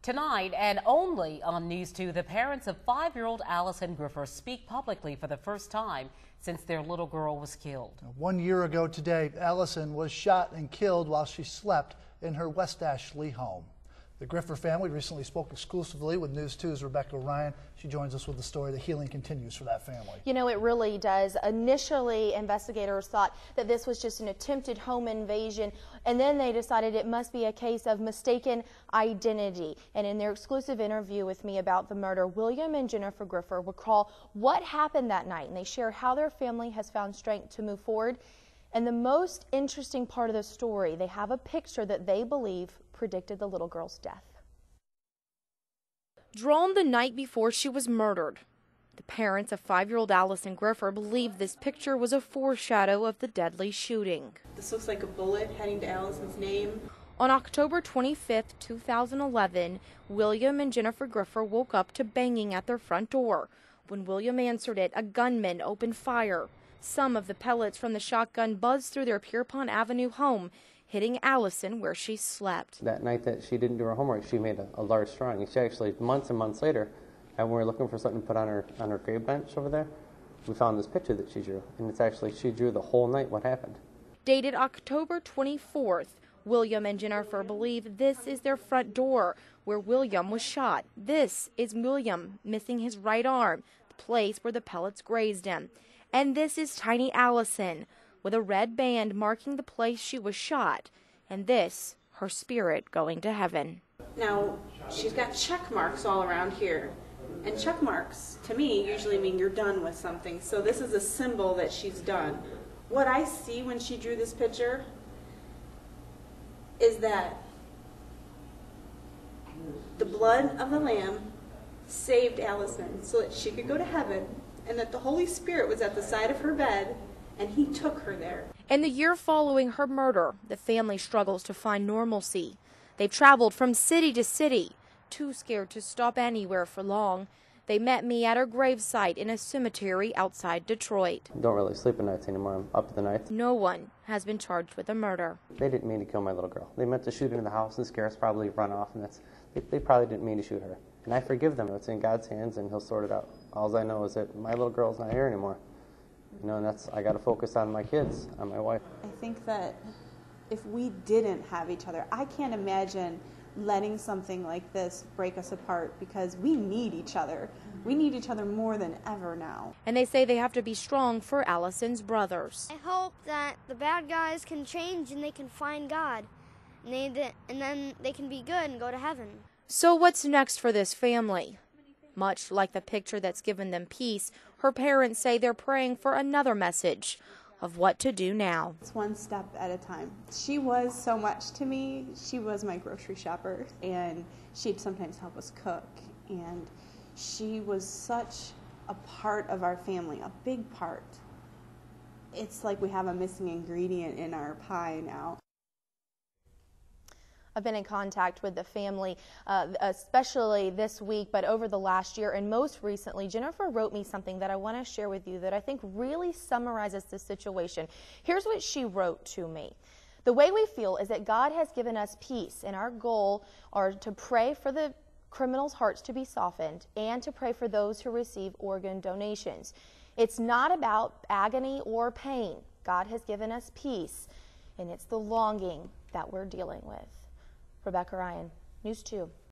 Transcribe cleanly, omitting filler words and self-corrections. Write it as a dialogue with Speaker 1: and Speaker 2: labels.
Speaker 1: Tonight, and only on News 2, the parents of 5-year-old Allison Griffor speak publicly for the first time since their little girl was killed.
Speaker 2: 1 year ago today, Allison was shot and killed while she slept in her West Ashley home. The Griffor family recently spoke exclusively with News 2's Rebecca Ryan. She joins us with the story. The healing continues for that family.
Speaker 3: You know, it really does. Initially, investigators thought that this was just an attempted home invasion, and then they decided it must be a case of mistaken identity. And in their exclusive interview with me about the murder, William and Jennifer Griffor recall what happened that night, and they share how their family has found strength to move forward. And the most interesting part of the story, they have a picture that they believe predicted the little girl's death.
Speaker 4: Drawn the night before she was murdered, the parents of 5-year-old Allison Griffor believe this picture was a foreshadow of the deadly shooting.
Speaker 5: This looks like a bullet heading to Allison's name.
Speaker 4: On October 25, 2011, William and Jennifer Griffor woke up to banging at their front door. When William answered it, a gunman opened fire. Some of the pellets from the shotgun buzzed through their Pierpont Avenue home, hitting Allison where she slept.
Speaker 6: That night that she didn't do her homework, she made a large drawing. She actually, months and months later, and we were looking for something to put on her grave bench over there, we found this picture that she drew, and it's actually, she drew the whole night what happened.
Speaker 4: Dated October 24th, William and Jennifer believe this is their front door where William was shot. This is William missing his right arm, the place where the pellets grazed him. And this is tiny Allison, with a red band marking the place she was shot, and this, her spirit going to heaven.
Speaker 5: Now, she's got check marks all around here, and check marks, to me, usually mean you're done with something, so this is a symbol that she's done. What I see when she drew this picture is that the blood of the Lamb saved Allison so that she could go to heaven, and that the Holy Spirit was at the side of her bed, and he took her there.
Speaker 4: In the year following her murder, the family struggles to find normalcy. They've traveled from city to city, too scared to stop anywhere for long. They met me at her gravesite in a cemetery outside Detroit.
Speaker 6: Don't really sleep at nights anymore. I'm up at the night.
Speaker 4: No one has been charged with a murder.
Speaker 6: They didn't mean to kill my little girl. They meant to shoot into the house and scare us, probably run off, and they probably didn't mean to shoot her. And I forgive them. It's in God's hands, and he'll sort it out. All I know is that my little girl's not here anymore. You know, and I got to focus on my kids, on my wife.
Speaker 5: I think that if we didn't have each other, I can't imagine letting something like this break us apart, because we need each other. We need each other more than ever now.
Speaker 4: And they say they have to be strong for Allison's brothers.
Speaker 7: I hope that the bad guys can change and they can find God, and then they can be good and go to heaven.
Speaker 4: So what's next for this family? Much like the picture that's given them peace, her parents say they're praying for another message of what to do now.
Speaker 5: It's one step at a time. She was so much to me. She was my grocery shopper, and she'd sometimes help us cook, and she was such a part of our family, a big part. It's like we have a missing ingredient in our pie now.
Speaker 3: I've been in contact with the family, especially this week, but over the last year, and most recently, Jennifer wrote me something that I want to share with you that I think really summarizes the situation. Here's what she wrote to me. The way we feel is that God has given us peace, and our goal are to pray for the criminals' hearts to be softened and to pray for those who receive organ donations. It's not about agony or pain. God has given us peace, and it's the longing that we're dealing with. Rebecca Ryan, News 2.